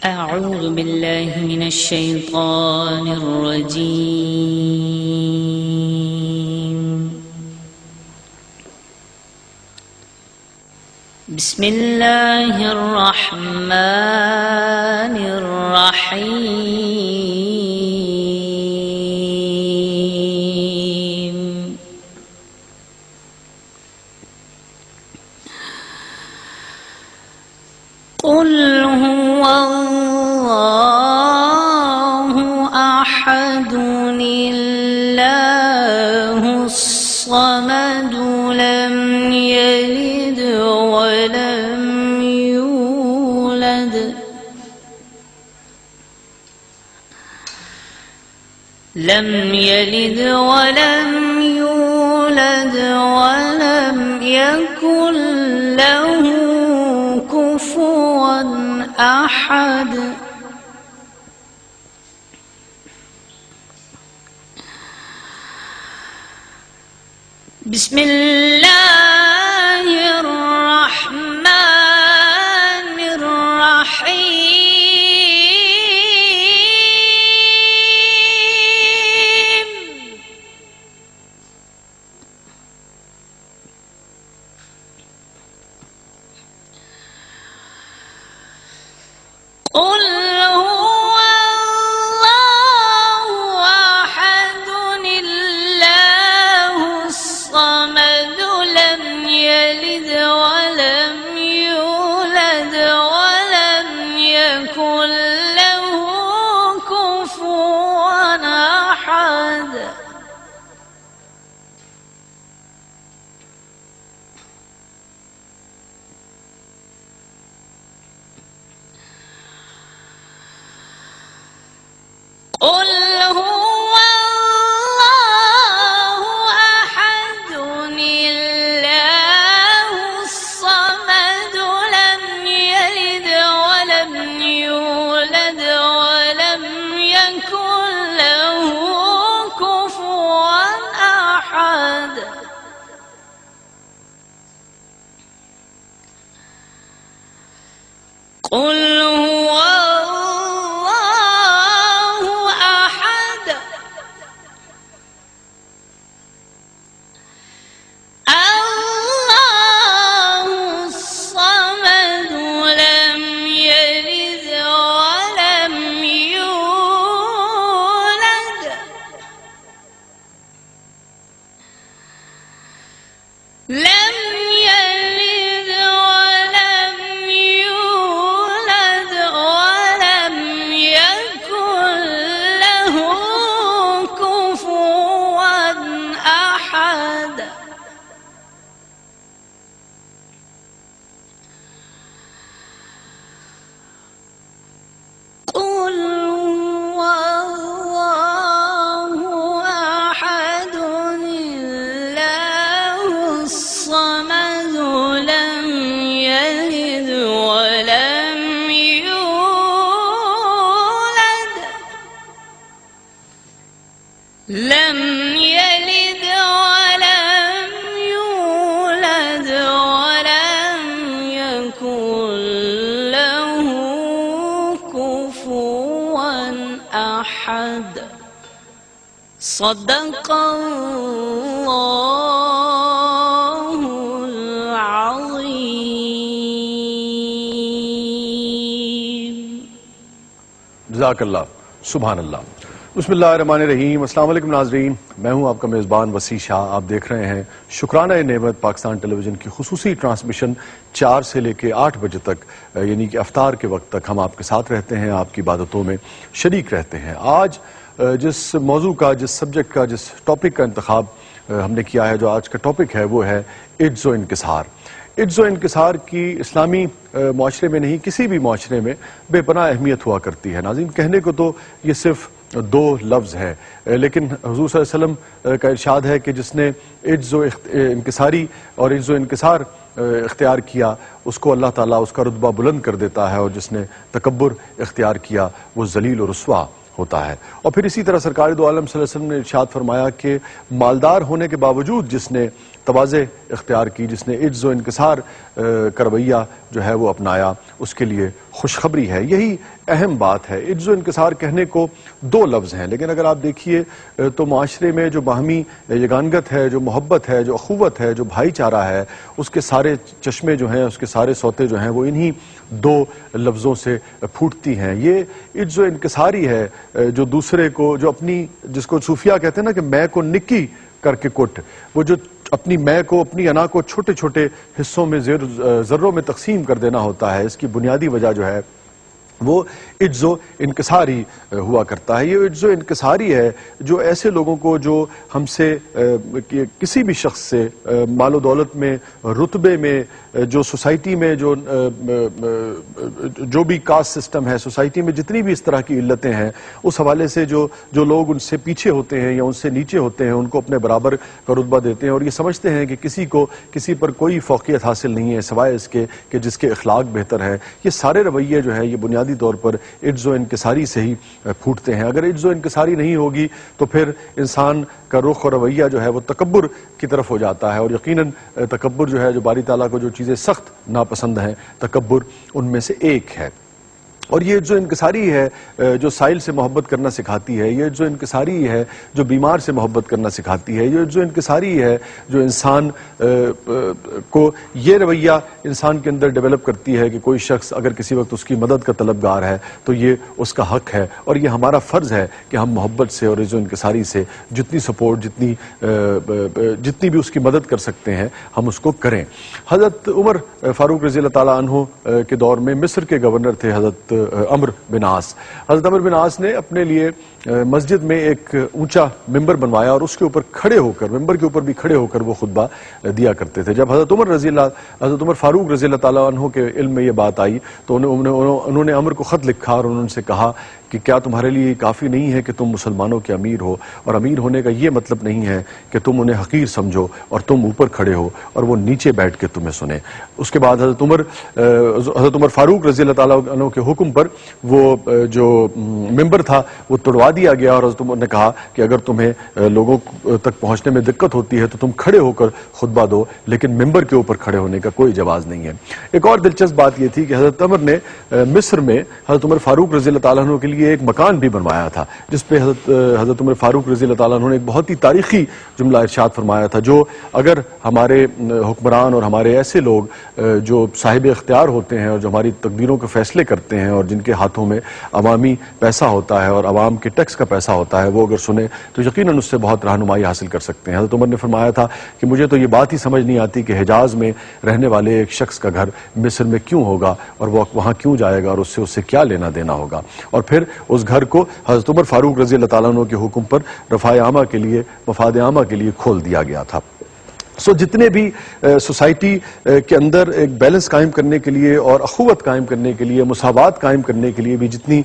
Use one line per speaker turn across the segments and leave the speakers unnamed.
أعوذ بالله من الشيطان الرجيم. بسم الله الرحمن الرحيم. قل هو الله أحد الله الصمد لم يلد ولم يولد ولم يكن له كفوا أحد. بسم الله الرحمن الرحيم. قل هو الله أحد الله الصمد لم يلد ولم يولد ولم يكن له كفوا أحد. قل هو الله أحد الله الصمد لم يلد ولم يولد ولم يكن له كفوا أحد. قل هو لم يلد ولم يولد ولم يكن له كفوا أحد. قل هو الله أحد الصمد لم يلد ولم يولد ولم يكن له كفوا أحد. صدق الله العظيم.
جزاک اللہ. سبحان اللہ. بسم اللہ الرحمن الرحیم. السلام علیکم ناظرین، میں ہوں آپ کا میزبان وسیع شاہ. آپ دیکھ رہے ہیں شکرانہ نعمت پاکستان ٹیلی ویژن کی خصوصی ٹرانسمیشن 4 سے لے کے 8 بجے تک، یعنی کہ افطار کے وقت تک ہم آپ کے ساتھ رہتے ہیں، آپ کی عبادتوں میں شریک رہتے ہیں. آج جس موضوع کا، جس سبجیکٹ کا، جس ٹاپک کا انتخاب ہم نے کیا ہے، جو آج کا ٹاپک ہے، وہ ہے عجز و انکسار. عجز و انکسار کی اسلامی معاشرے میں نہیں، کسی بھی معاشرے میں بے پناہ اہمیت ہوا کرتی ہے. ناظرین، کہنے کو تو یہ صرف 2 لفظ ہے، لیکن حضور صلی اللہ علیہ وسلم کا ارشاد ہے کہ جس نے عجز و انکساری اور عجز و انکسار اختیار کیا، اس کو اللہ تعالیٰ اس کا رتبہ بلند کر دیتا ہے، اور جس نے تکبر اختیار کیا وہ ذلیل و رسوا ہوتا ہے. اور پھر اسی طرح سرکار دو عالم صلی اللہ علیہ وسلم نے ارشاد فرمایا کہ مالدار ہونے کے باوجود جس نے تواضع اختیار کی، جس نے عجز و انکسار کا رویہ جو ہے وہ اپنایا، اس کے لیے خوشخبری ہے. یہی اہم بات ہے. عجز و انکسار کہنے کو دو لفظ ہیں، لیکن اگر آپ دیکھیے تو معاشرے میں جو باہمی یگانگت ہے، جو محبت ہے، جو اخوت ہے، جو بھائی چارہ ہے، اس کے سارے چشمے جو ہیں، اس کے سارے سوتے جو ہیں، وہ انہی دو لفظوں سے پھوٹتی ہیں. یہ عجز و انکساری ہے جو دوسرے کو، جو اپنی، جس کو صوفیہ کہتے ہیں نا کہ میں کو نکی کر کے کٹ، وہ جو اپنی میں کو، اپنی انا کو چھوٹے چھوٹے حصوں میں، ذروں میں تقسیم کر دینا ہوتا ہے، اس کی بنیادی وجہ جو ہے وہ عجز و انکساری ہوا کرتا ہے. یہ عجز و انکساری ہے جو ایسے لوگوں کو، جو ہم سے کسی بھی شخص سے مال و دولت میں، رتبے میں، جو سوسائٹی میں جو بھی کاسٹ سسٹم ہے، سوسائٹی میں جتنی بھی اس طرح کی علتیں ہیں، اس حوالے سے جو لوگ ان سے پیچھے ہوتے ہیں یا ان سے نیچے ہوتے ہیں، ان کو اپنے برابر کا رتبہ دیتے ہیں اور یہ سمجھتے ہیں کہ کسی پر کوئی فوقیت حاصل نہیں ہے سوائے اس کے کہ جس کے اخلاق بہتر ہے. یہ سارے رویے جو ہیں یہ بنیادی طور پر عجز و انکساری سے ہی پھوٹتے ہیں. اگر عجز و انکساری نہیں ہوگی تو پھر انسان کا رخ اور رویہ جو ہے وہ تکبر کی طرف ہو جاتا ہے، اور یقیناً تکبر جو ہے، جو باری تعالیٰ کو جو چیزیں سخت ناپسند ہیں، تکبر ان میں سے ایک ہے. اور یہ عجز و انکساری ہے جو سائل سے محبت کرنا سکھاتی ہے. یہ عجز و انکساری ہے جو بیمار سے محبت کرنا سکھاتی ہے. یہ عجز و انکساری ہے جو انسان کو یہ رویہ انسان کے اندر ڈیولپ کرتی ہے کہ کوئی شخص اگر کسی وقت اس کی مدد کا طلبگار ہے تو یہ اس کا حق ہے، اور یہ ہمارا فرض ہے کہ ہم محبت سے اور عجز و انکساری سے جتنی سپورٹ، جتنی بھی اس کی مدد کر سکتے ہیں ہم اس کو کریں. حضرت عمر فاروق رضی اللہ تعالیٰ عنہ کے دور میں مصر کے گورنر تھے حضرت عمر بن عاص. حضرت عمر بن عاص نے اپنے لیے مسجد میں ایک اونچا ممبر بنوایا اور اس کے اوپر کھڑے ہو کر، ممبر کے اوپر بھی کھڑے ہو کر وہ خطبہ دیا کرتے تھے. جب حضرت عمر فاروق رضی اللہ تعالیٰ عنہ کے علم میں یہ بات آئی تو انہوں نے عمر کو خط لکھا اور انہوں نے سے کہا کہ کیا تمہارے لیے کافی نہیں ہے کہ تم مسلمانوں کے امیر ہو، اور امیر ہونے کا یہ مطلب نہیں ہے کہ تم انہیں حقیر سمجھو اور تم اوپر کھڑے ہو اور وہ نیچے بیٹھ کے تمہیں سنیں. اس کے بعد حضرت عمر فاروق رضی اللہ تعالیٰ عنہ کے حکم پر وہ جو ممبر تھا وہ توڑوا دیا گیا، اور حضرت عمر نے کہا کہ اگر تمہیں لوگوں تک پہنچنے میں دقت ہوتی ہے تو تم کھڑے ہو کر خطبہ دو، لیکن ممبر کے اوپر کھڑے ہونے کا کوئی جواز نہیں ہے. ایک اور دلچسپ بات یہ تھی کہ حضرت عمر نے مصر میں حضرت عمر فاروق رضی اللہ تعالیٰ عنہ کے لیے ایک مکان بھی بنوایا تھا، جس پہ حضرت عمر فاروق رضی اللہ تعالیٰ عنہ نے ایک بہت ہی تاریخی جملہ ارشاد فرمایا تھا، جو اگر ہمارے حکمران اور ہمارے ایسے لوگ جو صاحب اختیار ہوتے ہیں اور جو ہماری تقدیروں کے فیصلے کرتے ہیں اور جن کے ہاتھوں میں عوامی پیسہ ہوتا ہے اور عوام کے ٹیکس کا پیسہ ہوتا ہے، وہ اگر سنیں تو یقیناً اس سے بہت رہنمائی حاصل کر سکتے ہیں. حضرت عمر نے فرمایا تھا کہ مجھے تو یہ بات ہی سمجھ نہیں آتی کہ حجاز میں رہنے والے ایک شخص کا گھر مصر میں کیوں ہوگا اور وہ وہاں کیوں جائے گا اور اس سے کیا لینا دینا ہوگا. اور پھر اس گھر کو حضرت عمر فاروق رضی اللہ تعالیٰ عنہ کے حکم پر رفاع عامہ کے لیے، مفاد عامہ کے لیے کھول دیا گیا تھا. جتنے بھی سوسائٹی کے اندر ایک بیلنس قائم کرنے کے لیے اور اخوت قائم کرنے کے لیے، مساوات قائم کرنے کے لیے بھی جتنی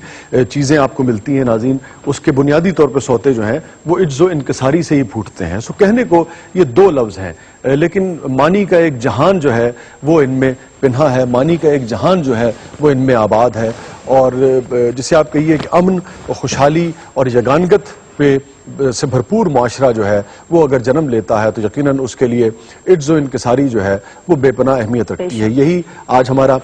چیزیں آپ کو ملتی ہیں ناظرین، اس کے بنیادی طور پر سوتے جو ہیں وہ عجز و انکساری سے ہی پھوٹتے ہیں. کہنے کو یہ دو لفظ ہیں، لیکن معنی کا ایک جہان جو ہے وہ ان میں پنہا ہے، معنی کا ایک جہان جو ہے وہ ان میں آباد ہے. اور جسے آپ کہیے کہ امن اور خوشحالی اور یگانگت سے بھرپور معاشرہ جو ہے وہ اگر جنم لیتا ہے تو یقیناً اس کے لیے عجز و انکساری جو ہے وہ بے پناہ اہمیت رکھتی ہے. یہی آج ہمارا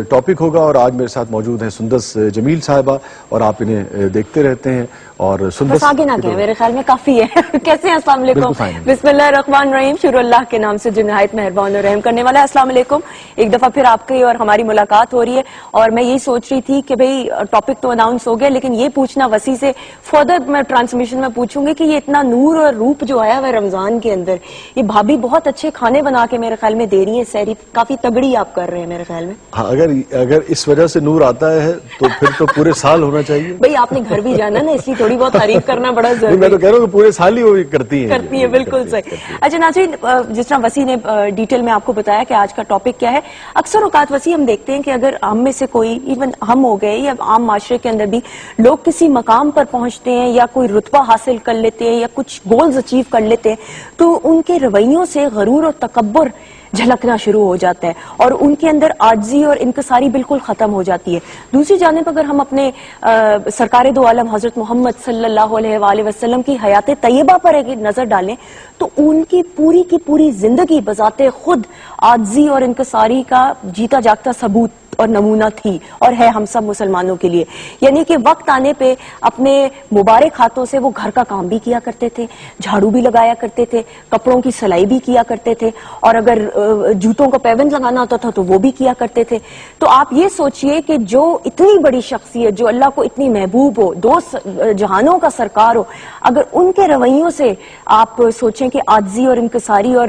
ٹاپک ہوگا، اور آج میرے ساتھ موجود ہیں سندس جمیل صاحبہ، اور آپ انہیں دیکھتے رہتے ہیں. اور سندس
آگے نہ کہیں، میرے خیال میں کافی ہے. کیسے ہیں؟ السلام علیکم. بسم اللہ الرحمن الرحیم. شروع اللہ کے نام سے جو نہایت مہربان اور رحم کرنے والا ہے. السلام علیکم. ایک دفعہ پھر آپ کی اور ہماری ملاقات ہو رہی ہے، اور میں یہی سوچ رہی تھی کہ بھئی ٹاپک تو اناؤنس ہو گیا، لیکن یہ پوچھنا وسیع سے فردر میں ٹرانسمیشن میں پوچھوں گی کہ یہ اتنا نور اور روپ جو آیا ہوا رمضان کے اندر، یہ بھابھی بہت اچھے کھانے بنا کے میرے خیال میں دے رہی ہیں، سحری کافی تگڑی آپ کر رہے ہیں میرے خیال میں.
ہاں، اگر اس وجہ سے نور آتا ہے تو پھر تو پورے سال ہونا چاہیے.
بھئی آپ نے گھر بھی جانا نا، اس لیے تھوڑی بہت تعریف کرنا بڑا ضروری ہے.
میں تو کہہ رہا ہوں کہ پورے سال ہی وہ کرتی
ہیں. بالکل صحیح. اچھا ناظرین، جس طرح وسیع نے ڈیٹیل میں آپ کو بتایا کہ آج کا ٹاپک کیا ہے، اکثر اوقات وسیع ہم دیکھتے ہیں کہ اگر ہم میں سے کوئی، ایون ہم ہو گئے یا عام معاشرے کے اندر بھی لوگ کسی مقام پر پہنچتے ہیں یا کوئی رتبہ حاصل کر لیتے ہیں یا کچھ گولز اچیو کر لیتے ہیں تو ان کے رویوں سے غرور اور تکبر جھلکنا شروع ہو جاتا ہے اور ان کے اندر عاجزی اور انکساری بالکل ختم ہو جاتی ہے. دوسری جانب اگر ہم اپنے سرکار دو عالم حضرت محمد صلی اللہ علیہ وآلہ وسلم کی حیات طیبہ پر ایک نظر ڈالیں تو ان کی پوری زندگی بذات خود عاجزی اور انکساری کا جیتا جاگتا ثبوت اور نمونہ تھی اور ہے ہم سب مسلمانوں کے لیے. یعنی کہ وقت آنے پہ اپنے مبارک ہاتھوں سے وہ گھر کا کام بھی کیا کرتے تھے, جھاڑو بھی لگایا کرتے تھے, کپڑوں کی سلائی بھی کیا کرتے تھے, اور اگر جوتوں کا پیوند لگانا ہوتا تھا تو وہ بھی کیا کرتے تھے. تو آپ یہ سوچئے کہ جو اتنی بڑی شخصیت, جو اللہ کو اتنی محبوب ہو, دو جہانوں کا سرکار ہو, اگر ان کے رویوں سے آپ سوچیں کہ عاجزی اور انکساری اور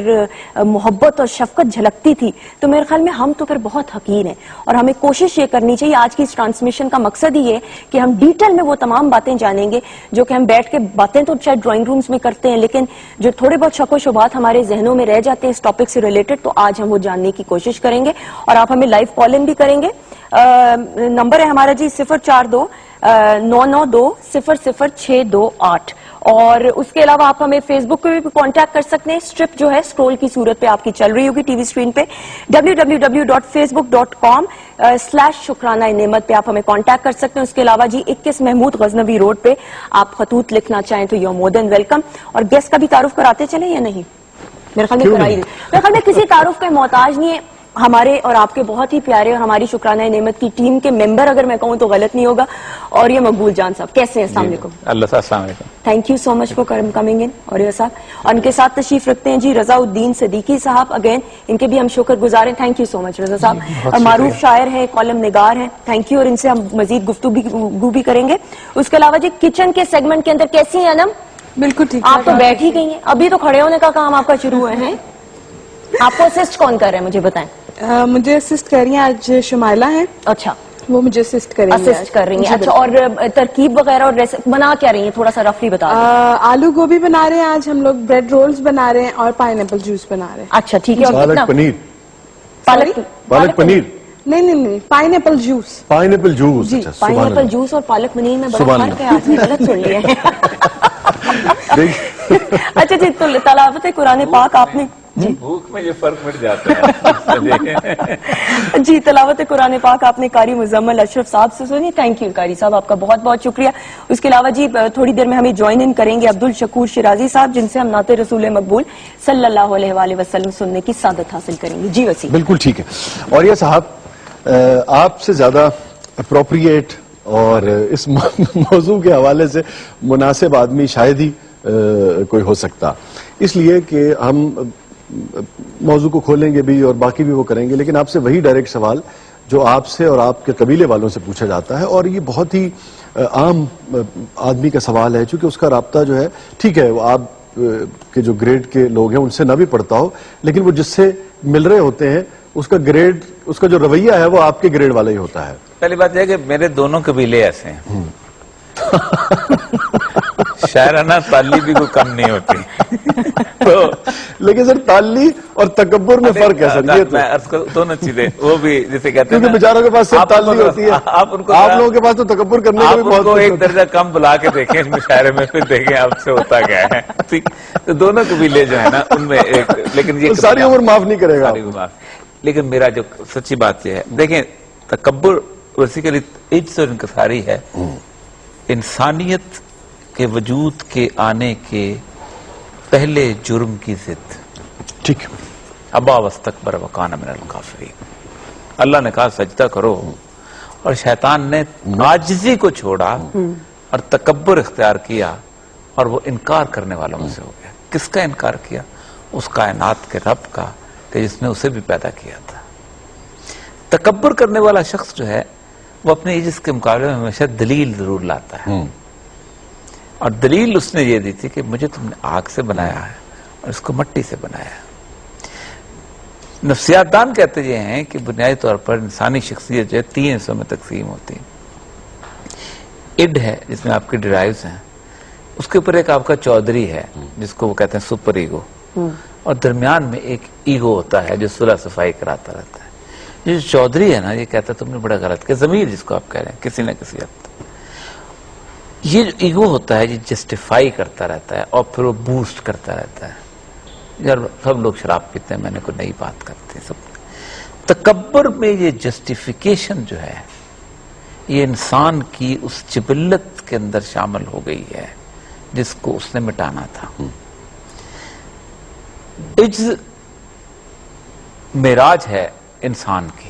محبت اور شفقت جھلکتی تھی, تو میرے خیال میں ہم تو پھر بہت حقیر ہیں. اور ہمیں کوشش یہ کرنی چاہیے, آج کی اس ٹرانسمیشن کا مقصد ہی ہے کہ ہم ڈیٹیل میں وہ تمام باتیں جانیں گے جو کہ ہم بیٹھ کے باتیں تو شاید ڈرائنگ رومز میں کرتے ہیں, لیکن جو تھوڑے بہت شک و شبہات ہمارے ذہنوں میں رہ جاتے ہیں اس ٹاپک سے ریلیٹڈ, تو آج ہم وہ جاننے کی کوشش کریں گے. اور آپ ہمیں لائیو کال ان بھی کریں گے. نمبر ہے ہمارا جی 042-992-00628, اور اس کے علاوہ آپ ہمیں فیس بک پہ بھی کانٹیکٹ کر سکتے ہیں. اسٹرپ جو ہے اسکرول کی صورت پہ آپ کی چل رہی ہوگی ٹی وی اسکرین پہ, www.facebook.com/شکرانہ نعمت پہ آپ ہمیں کانٹیکٹ کر سکتے ہیں. اس کے علاوہ جی 21 محمود غزنوی روڈ پہ آپ خطوط لکھنا چاہیں تو یو مور دین ویلکم. اور گیسٹ کا بھی تعارف کراتے چلیں یا نہیں؟ میرے خیال میں کرائی, میرے خیال میں کسی تعارف کے محتاج نہیں ہے. ہمارے اور آپ کے بہت ہی پیارے اور ہماری شکرانہ نعمت کی ٹیم کے ممبر اگر میں کہوں تو غلط نہیں ہوگا, اور یہ مقبول جان صاحب, کیسے ہیں؟ السلام علیکم.
اللہ صاحب السلام علیکم.
Thank you so much for coming in. اور یہ صاحب, اور ان کے ساتھ تشریف رکھتے ہیں جی رضا الدین صدیقی صاحب, اگین ان کے بھی ہم شکر گزار ہیں. تھینک یو سو مچ رضا صاحب. اور معروف شاعر ہیں, کالم نگار ہیں, تھینک یو, اور ان سے ہم مزید گفتگو بھی کریں گے. اس کے علاوہ جی کچن کے سیگمنٹ کے اندر کیسی ہیں انم؟
بالکل ٹھیک.
آپ تو بیٹھ ہی گئی ہیں, ابھی تو کھڑے ہونے کا کام آپ کا شروع ہے. آپ کو اسسٹ کون کر رہے ہیں مجھے بتائیں؟
مجھے اسسٹ کر رہی ہیں آج شمائلہ ہیں.
اچھا,
وہ مجھے اسسٹ کریں گے.
اسسٹ کر رہی ہیں, اچھا. اور ترکیب وغیرہ اور بنا کیا رہی ہیں, تھوڑا سا رفلی بتا دیں.
آلو گوبھی بنا رہے ہیں آج ہم لوگ, بریڈ رولز بنا رہے ہیں, اور پائن ایپل جوس بنا رہے ہیں.
اچھا ٹھیک ہے. اور
پالک پنیر. پالک پنیر
نہیں, pine apple juice.
Pine apple juice.
Pine apple juice اور پالک پنیر میں بڑا فرق ہے, آپ نے غلط سن لیا ہے. اچھا جی, تو تلاوت قرآن پاک آپ نے
بھوک میں یہ فرق مٹ جاتا ہے.
جی, تلاوت قرآن پاک آپ نے قاری مزمل اشرف صاحب سے سنی. تھینک یو قاری صاحب, آپ کا بہت بہت شکریہ. اس کے علاوہ جی تھوڑی دیر میں ہمیں جوائن ان کریں گے عبد الشکور شیرازی صاحب, جن سے ہم نعت رسول مقبول صلی اللہ علیہ وآلہ وسلم سننے کی سعادت حاصل کریں گے. جی وسیم.
بالکل ٹھیک ہے. اور یہ صاحب آپ سے زیادہ اپروپریٹ اور اس موضوع کے حوالے سے مناسب آدمی شاید ہی کوئی ہو سکتا, اس لیے کہ ہم موضوع کو کھولیں گے بھی اور باقی بھی وہ کریں گے, لیکن آپ سے وہی ڈائریکٹ سوال جو آپ سے اور آپ کے قبیلے والوں سے پوچھا جاتا ہے, اور یہ بہت ہی عام آدمی کا سوال ہے, چونکہ اس کا رابطہ جو ہے, ٹھیک ہے وہ آپ کے جو گریڈ کے لوگ ہیں ان سے نہ بھی پڑھتا ہو, لیکن وہ جس سے مل رہے ہوتے ہیں اس کا گریڈ, اس کا جو رویہ ہے وہ آپ کے گریڈ والا ہی ہوتا ہے.
پہلی بات یہ کہ میرے دونوں قبیلے ایسے ہیں, شاعرانہ تعلی بھی کوئی کم نہیں ہوتی.
لیکن سر تعلی اور تکبر میں فرق ہے سر, یہ
میں عرض کروں دونوں چیزیں, وہ بھی جسے کہتے ہیں
کیونکہ بیچاروں کے پاس صرف تعلی ہوتی ہے, آپ لوگوں کے پاس تو تکبر کرنے کا بھی بہت
کو ایک درجہ کم بلا کے دیکھیں اس مشاعرے میں, پھر دیکھیں آپ سے ہوتا کیا ہے. ٹھیک, تو دونوں قبیلے جو ہے نا ان میں ایک, لیکن یہ
ساری عمر معاف نہیں کرے گا.
لیکن میرا جو سچی بات یہ ہے, دیکھیں تکبر بیسیکلی عجز اور انکساری ہے, انسانیت کے وجود کے آنے کے پہلے جرم کی ضد.
ٹھیک,
ابا واستکبر وکان من الکافرین. اللہ نے کہا سجدہ کرو, اور شیطان نے عاجزی کو چھوڑا اور تکبر اختیار کیا, اور وہ انکار کرنے والوں میں سے ہو گیا. کس کا انکار کیا؟ اس کائنات کے رب کا, کہ جس نے اسے بھی پیدا کیا تھا. تکبر کرنے والا شخص جو ہے وہ اپنے عجز کے مقابلے میں ہمیشہ دلیل ضرور لاتا ہے, اور دلیل اس نے یہ دی تھی کہ مجھے تم نے آگ سے بنایا ہے اور اس کو مٹی سے بنایا ہے. نفسیات دان کہتے یہ ہیں کہ بنیادی طور پر انسانی شخصیت جو ہے 3 حصوں میں تقسیم ہوتی ہے. اڈ ہے جس میں آپ کے ڈرائیوز ہیں, اس کے اوپر ایک آپ کا چودھری ہے جس کو وہ کہتے ہیں سپر ایگو, اور درمیان میں ایک ایگو ہوتا ہے جو صلح صفائی کراتا رہتا ہے. یہ جو چودھری ہے نا, یہ کہتا ہے تم نے بڑا غلط کیا. ضمیر جس کو آپ کہہ رہے ہیں کسی نہ کسی حد تک, یہ جو ایگو ہوتا ہے یہ جسٹیفائی کرتا رہتا ہے اور پھر وہ بوسٹ کرتا رہتا ہے. یار سب لوگ شراب پیتے ہیں, میں نے کوئی نئی بات کرتے ہیں. سب تکبر میں یہ جسٹیفیکیشن جو ہے یہ انسان کی اس جبلت کے اندر شامل ہو گئی ہے جس کو اس نے مٹانا تھا. عجز معراج ہے انسان کی,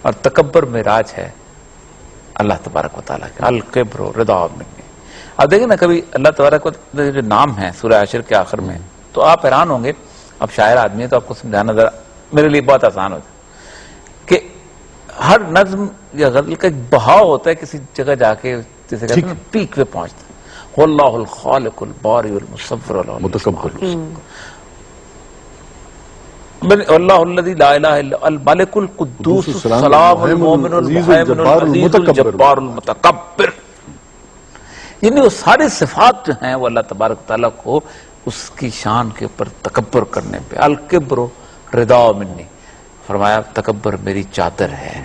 اور تکبر معراج ہے اللہ تبارک و تعالیٰ کا، الکبر رضا منی۔ اب دیکھیں نا کبھی اللہ تبارک و تعالیٰ جو نام ہے سورہ حشر کے آخر میں، تو آپ حیران ہوں گے، اب شاعر آدمی ہے تو آپ کو سمجھانا ذرا میرے لیے بہت آسان ہوتا ہے کہ ہر نظم یا غزل کا ایک بہاؤ ہوتا ہے کسی جگہ جا کے، جیسے کہتے ہیں پیک پہ پہنچتا ہے، واللہ الخالق الباری المصور
متکبر،
اللہ الذی لا الہ الا الملک القدوس السلام المؤمن المہیمن العزیز الجبار المتکبر، یعنی وہ ساری صفات جو ہیں وہ اللہ تبارک تعالیٰ کو اس کی شان کے اوپر تکبر کرنے پہ، الکبر رضا منی، فرمایا تکبر میری چادر ہے۔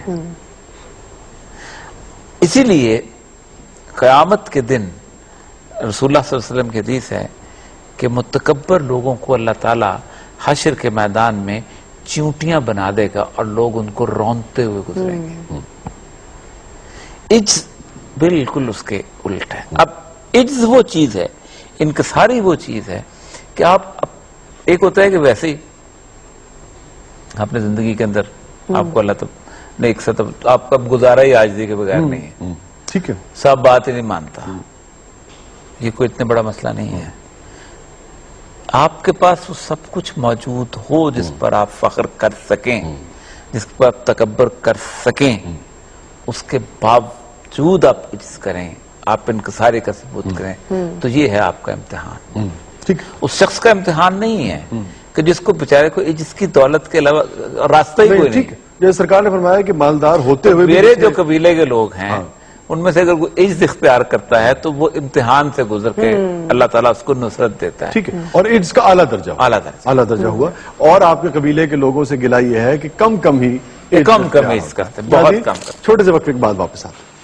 اسی لیے قیامت کے دن رسول اللہ صلی اللہ علیہ وسلم کی حدیث ہے کہ متکبر لوگوں کو اللہ تعالیٰ حشر کے میدان میں چیونٹیاں بنا دے گا اور لوگ ان کو رونتے ہوئے گزریں گے۔ عجز بالکل اس کے الٹ ہے۔ اب عجز وہ چیز ہے، انکساری وہ چیز ہے کہ آپ ایک ہوتا ہے کہ ویسے ہی اپنے زندگی کے اندر آپ کو اللہ تعالیٰ نے ایک سطح، آپ کا گزارا ہی عاجزی کے بغیر نہیں ہے،
ٹھیک ہے،
سب بات ہی نہیں مانتا، یہ کوئی اتنے بڑا مسئلہ نہیں ہے۔ آپ کے پاس وہ سب کچھ موجود ہو جس پر آپ فخر کر سکیں، جس پر آپ تکبر کر سکیں، اس کے باوجود آپ عجز کریں، آپ انکساری کا ثبوت کریں، تو یہ ہے آپ کا امتحان۔
ٹھیک،
اس شخص کا امتحان نہیں ہے کہ جس کو بیچارے کو عجز کی دولت کے علاوہ راستہ ہی کوئی
ٹھیک
نہیں۔
جیسے سرکار نے فرمایا کہ مالدار ہوتے ہوئے بھی
میرے جو قبیلے کے لوگ ہیں ان میں سے اگر کوئی عجز اختیار کرتا ہے تو وہ امتحان سے گزر کے اللہ تعالیٰ اس کو نصرت دیتا ہے۔
ٹھیک ہے، اور عجز کا اعلیٰ درجہ ہوا،
اعلیٰ درجہ،
اعلیٰ درجہ ہوا، اور آپ کے قبیلے کے لوگوں سے گلہ یہ ہے کہ کم ہی
کم عجز کرتے ہیں، بہت کم کرتے ہیں۔
چھوٹے سے وقت کے بعد واپس آتے ہیں۔